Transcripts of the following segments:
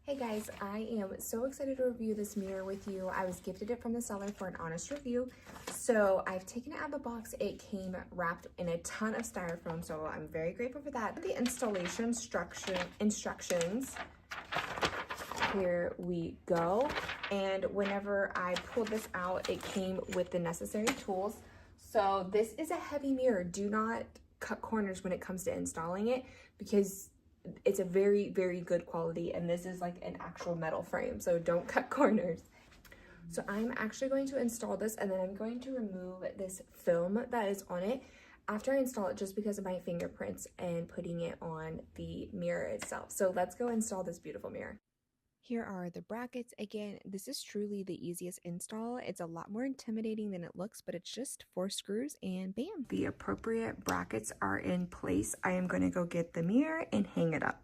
Hey guys, I am so excited to review this mirror with you. I was gifted it from the seller for an honest review. So I've taken it out of the box. It came wrapped in a ton of styrofoam, so I'm very grateful for that. The installation instructions, here we go. And whenever I pulled this out, it came with the necessary tools. So this is a heavy mirror. Do not cut corners when it comes to installing it because it's a very, very good quality, and this is like an actual metal frame, so don't cut corners. So I'm actually going to install this, and then I'm going to remove this film that is on it after I install it, just because of my fingerprints and putting it on the mirror itself. So let's go install this beautiful mirror. Here are the brackets. Again, this is truly the easiest install. It's a lot more intimidating than it looks, but it's just 4 screws and bam. The appropriate brackets are in place. I am going to go get the mirror and hang it up.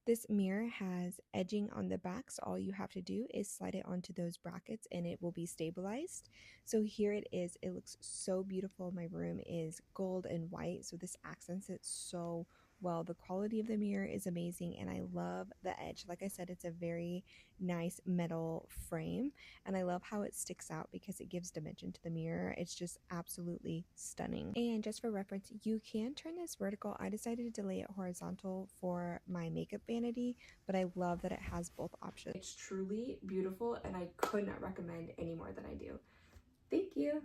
This mirror has edging on the back, so all you have to do is slide it onto those brackets and it will be stabilized. So here it is. It looks so beautiful. My room is gold and white, so this accents it so well. The quality of the mirror is amazing, and I love the edge. Like I said, it's a very nice metal frame, and I love how it sticks out because it gives dimension to the mirror. It's just absolutely stunning. And just for reference, you can turn this vertical. I decided to lay it horizontal for my makeup vanity, but I love that it has both options. It's truly beautiful, and I could not recommend any more than I do. Thank you.